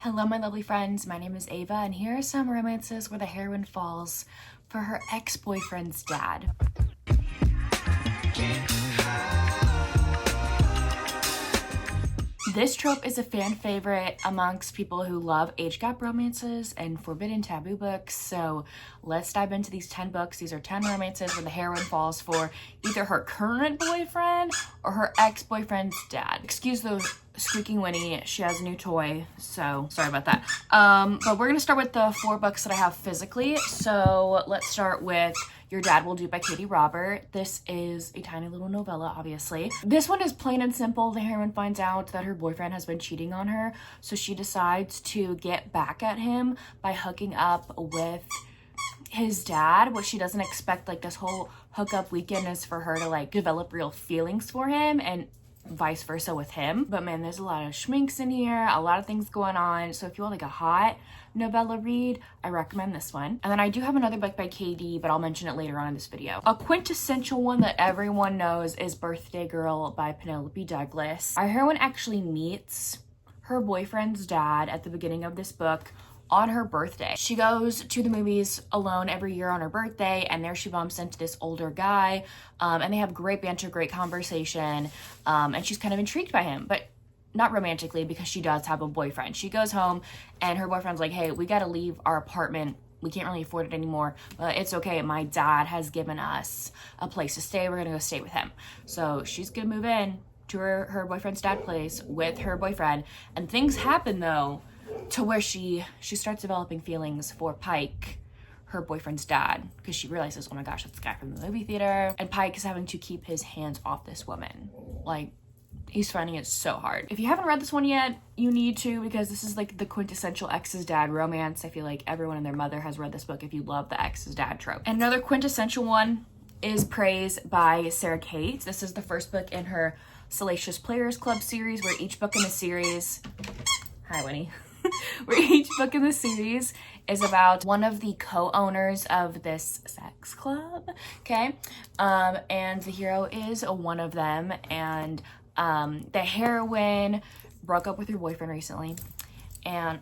Hello, my lovely friends. My name is Ava, and here are some romances where the heroine falls for her ex-boyfriend's dad. This trope is a fan favorite amongst people who love age gap romances and forbidden taboo books. So let's dive into these 10 books. These are 10 romances where the heroine falls for either her current boyfriend or her ex-boyfriend's dad. Excuse the squeaking Winnie, she has a new toy, so sorry about that. But we're gonna start with the 4 books that I have physically. So let's start with Your Dad Will Do by Katie Robert. This is a tiny little novella, obviously. This one is plain and simple. The heroine finds out that her boyfriend has been cheating on her, so she decides to get back at him by hooking up with his dad. What she doesn't expect, like, this whole hookup weekend is for her to like develop real feelings for him, and vice versa with him. But man, there's a lot of schminks in here, a lot of things going on. So if you want like a hot novella read, I recommend this one. And then I do have another book by Katie, but I'll mention it later on in this video. A quintessential one that everyone knows is Birthday Girl by Penelope Douglas. Our heroine actually meets her boyfriend's dad at the beginning of this book on her birthday. She goes to the movies alone every year on her birthday, and there she bumps into this older guy, and they have great banter, great conversation, and she's kind of intrigued by him, but not romantically, because she does have a boyfriend. She goes home and her boyfriend's like, hey, we gotta leave our apartment. We can't really afford it anymore, but it's okay. My dad has given us a place to stay. We're gonna go stay with him. So she's gonna move in to her boyfriend's dad place with her boyfriend, and things happen though to where she starts developing feelings for Pike, her boyfriend's dad, because she realizes, oh my gosh, that's the guy from the movie theater. And Pike is having to keep his hands off this woman. Like, he's finding it so hard. If you haven't read this one yet, you need to, because this is like the quintessential ex's dad romance. I feel like everyone and their mother has read this book if you love the ex's dad trope. And another quintessential one is Prais by Sarah Kate. This is the first book in her Salacious Players Club series, where each book in the series, hi Winnie, where each book in the series is about one of the co-owners of this sex club, okay? And the hero is one of them, and the heroine broke up with her boyfriend recently, and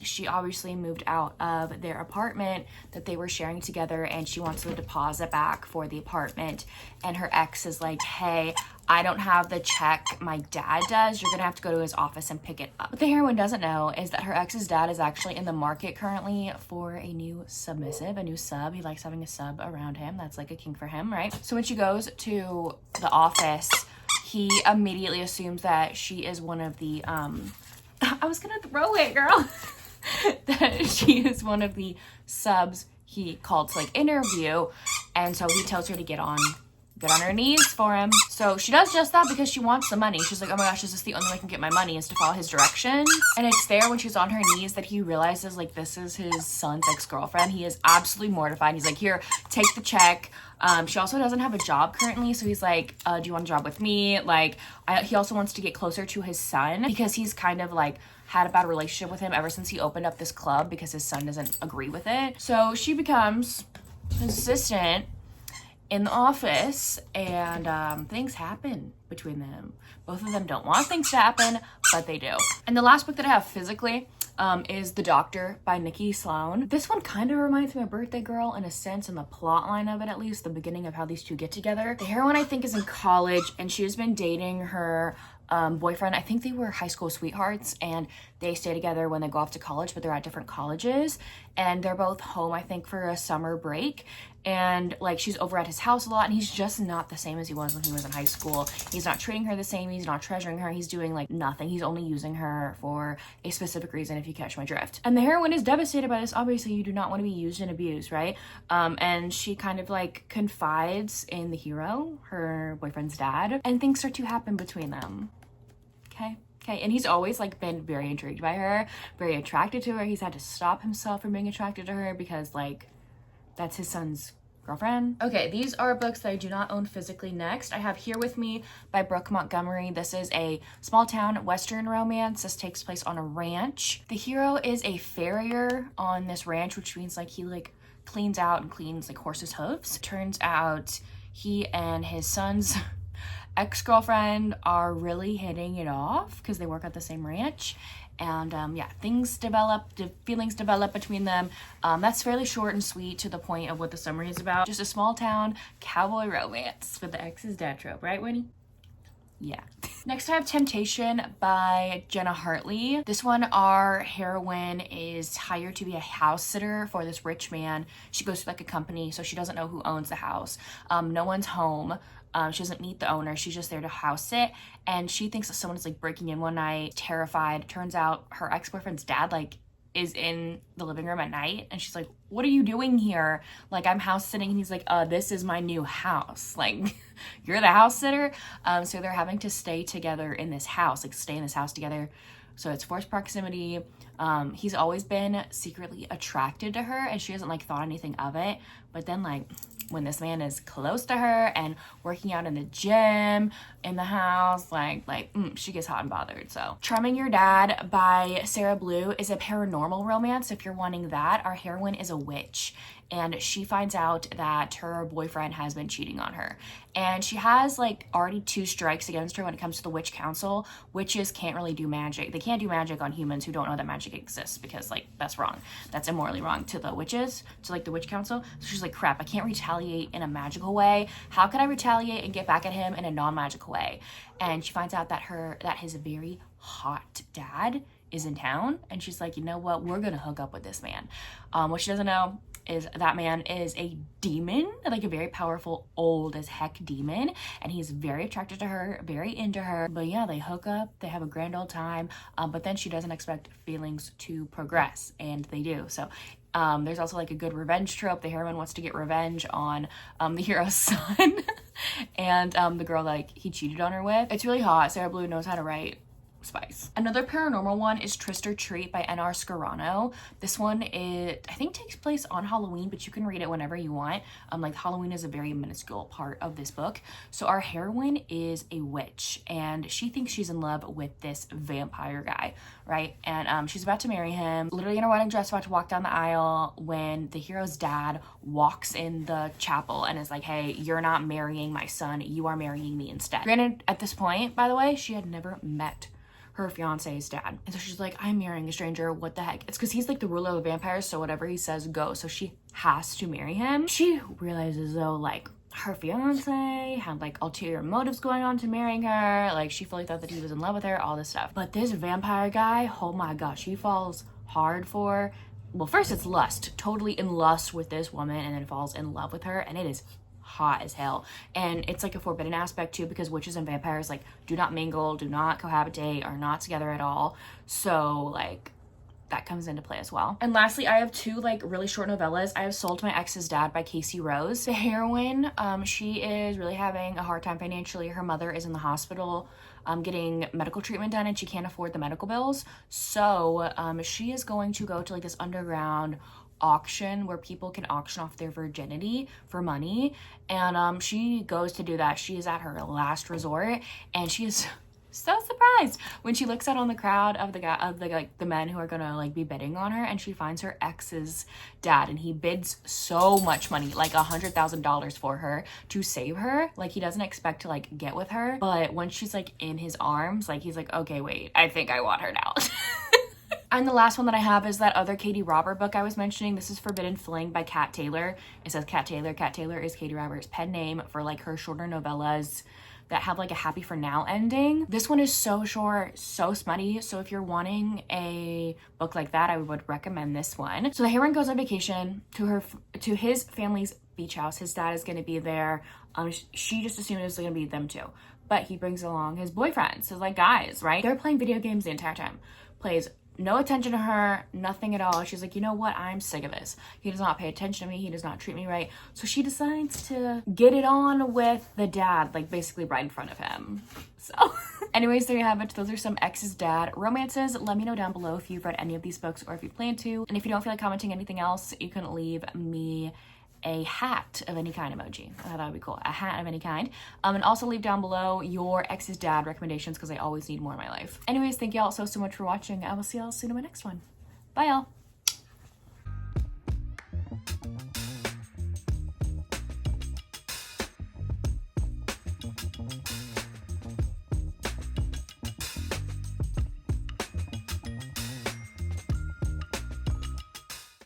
she obviously moved out of their apartment that they were sharing together, and she wants the deposit back for the apartment, and her ex is like, hey, I don't have the check, my dad does, you're gonna have to go to his office and pick it up. What the heroine doesn't know is that her ex's dad is actually in the market currently for a new submissive, a new sub. He likes having a sub around him. That's like a kink for him, right? So when she goes to the office, he immediately assumes that she is one of the I was gonna throw it, girl. That she is one of the subs he called to like interview, and so he tells her to get on her knees for him. So she does just that because she wants the money. She's like, oh my gosh, is this the only way I can get my money, is to follow his directions? And it's there when she's on her knees that he realizes like this is his son's ex-girlfriend. He is absolutely mortified. He's like, here, take the check. She also doesn't have a job currently, so he's like, do you want a job with me? Like, he also wants to get closer to his son because he's kind of like had a bad relationship with him ever since he opened up this club because his son doesn't agree with it. So she becomes his assistant in the office, and things happen between them. Both of them don't want things to happen, but they do. And the last book that I have physically is The Doctor by Nikki Slown. This one kind of reminds me of Birthday Girl in a sense, in the plot line of it at least, the beginning of how these two get together. The heroine, I think, is in college, and she has been dating her boyfriend. I think they were high school sweethearts, and they stay together when they go off to college, but they're at different colleges, and they're both home, I think, for a summer break. And like, she's over at his house a lot, and he's just not the same as he was when he was in high school. He's not treating her the same. He's not treasuring her. He's doing like nothing. He's only using her for a specific reason, if you catch my drift. And the heroine is devastated by this. Obviously, you do not want to be used and abused, right? And she kind of like confides in the hero, her boyfriend's dad, and things start to happen between them. Okay, and he's always like been very intrigued by her, very attracted to her. He's had to stop himself from being attracted to her because like that's his son's girlfriend. Okay, these are books that I do not own physically. Next, I have Here With Me by Brooke Montgomery. This is a small town Western romance. This takes place on a ranch. The hero is a farrier on this ranch, which means like he like cleans out and cleans like horses' hooves. Turns out he and his son's ex-girlfriend are really hitting it off because they work at the same ranch, And yeah, feelings develop between them. That's fairly short and sweet, to the point of what the summary is about. Just a small town cowboy romance with the ex's dad trope, right, Winnie? Yeah. Next I have Temptation by Jenna Hartley. This one, our heroine is hired to be a house sitter for this rich man. She goes to like a company, so she doesn't know who owns the house. No one's home. She doesn't meet the owner. She's just there to house sit, and she thinks that someone is like breaking in one night, terrified. Turns out her ex-boyfriend's dad like is in the living room at night, and she's like, what are you doing here? Like, I'm house sitting. And he's like, this is my new house. Like, you're the house sitter. So they're having to stay together in this house, like stay in this house together. So it's forced proximity. He's always been secretly attracted to her, and she hasn't like thought anything of it. But then like when this man is close to her and working out in the gym, in the house, she gets hot and bothered. So Charming Your Dad by Sarah Blue is a paranormal romance. If you're wanting that, our heroine is a witch, and she finds out that her boyfriend has been cheating on her. And she has like already 2 strikes against her when it comes to the witch council. Witches can't really do magic. They can't do magic on humans who don't know that magic exists, because like that's wrong. That's immorally wrong to the witches, to like the witch council. So she's like, crap, I can't retaliate in a magical way. How can I retaliate and get back at him in a non-magical way? And she finds out that his very hot dad is in town, and she's like, you know what, we're gonna hook up with this man. What she doesn't know is that man is a demon, like a very powerful old as heck demon, and he's very attracted to her, very into her. But yeah, they hook up, they have a grand old time, but then she doesn't expect feelings to progress, and they do. So there's also like a good revenge trope. The heroine wants to get revenge on the hero's son and the girl like he cheated on her with. It's really hot. Sarah Blue knows how to write spice. Another paranormal one is Trist or Treat by N.R. Scarano. This one, I think takes place on Halloween, but you can read it whenever you want. Like Halloween is a very minuscule part of this book. So our heroine is a witch, and she thinks she's in love with this vampire guy, right? And she's about to marry him, literally in her wedding dress, about to walk down the aisle, when the hero's dad walks in the chapel and is like, hey, you're not marrying my son, you are marrying me instead. Granted, at this point, by the way, she had never met her fiance's dad, and so she's like, I'm marrying a stranger, what the heck? It's because he's like the ruler of the vampires, so whatever he says goes, so she has to marry him. She realizes though, like, her fiance had like ulterior motives going on to marrying her, like she fully thought that he was in love with her, all this stuff. But this vampire guy, oh my gosh, he falls hard for, well, first it's lust, totally in lust with this woman, and then falls in love with her, and it is hot as hell. And it's like a forbidden aspect too, because witches and vampires like do not mingle, do not cohabitate, are not together at all. So like that comes into play as well. And lastly, I have 2 like really short novellas. I have Sold My Ex's Dad by Casey Rose. The heroine, she is really having a hard time financially. Her mother is in the hospital getting medical treatment done, and she can't afford the medical bills. So she is going to go to like this underground auction where people can auction off their virginity for money, and she goes to do that. She is at her last resort, and she is so surprised when she looks out on the crowd of the men who are gonna like be bidding on her, and she finds her ex's dad, and he bids so much money, like $100,000 for her to save her. Like he doesn't expect to like get with her, but when she's like in his arms, like he's like, okay, wait, I think I want her now. And the last one that I have is that other Katie Robert book I was mentioning. This is Forbidden Fling by Kat Taylor. It says Kat Taylor. Kat Taylor is Katie Robert's pen name for like her shorter novellas that have like a happy for now ending. This one is so short, so smutty. So if you're wanting a book like that, I would recommend this one. So the heroine goes on vacation to his family's beach house. His dad is going to be there. She just assumed it was going to be them too, but he brings along his boyfriend. So like guys, right? They're playing video games the entire time. Plays no attention to her, nothing at all. She's like, you know what? I'm sick of this. He does not pay attention to me. He does not treat me right. So she decides to get it on with the dad, like basically right in front of him. So anyways, there you have it. Those are some ex's dad romances. Let me know down below if you've read any of these books or if you plan to. And if you don't feel like commenting anything else, you can leave me a hat of any kind emoji. I thought that would be cool. A hat of any kind. And also leave down below your ex's dad recommendations, because I always need more in my life. Anyways, thank you all so much for watching. I will see y'all soon in my next one. Bye y'all.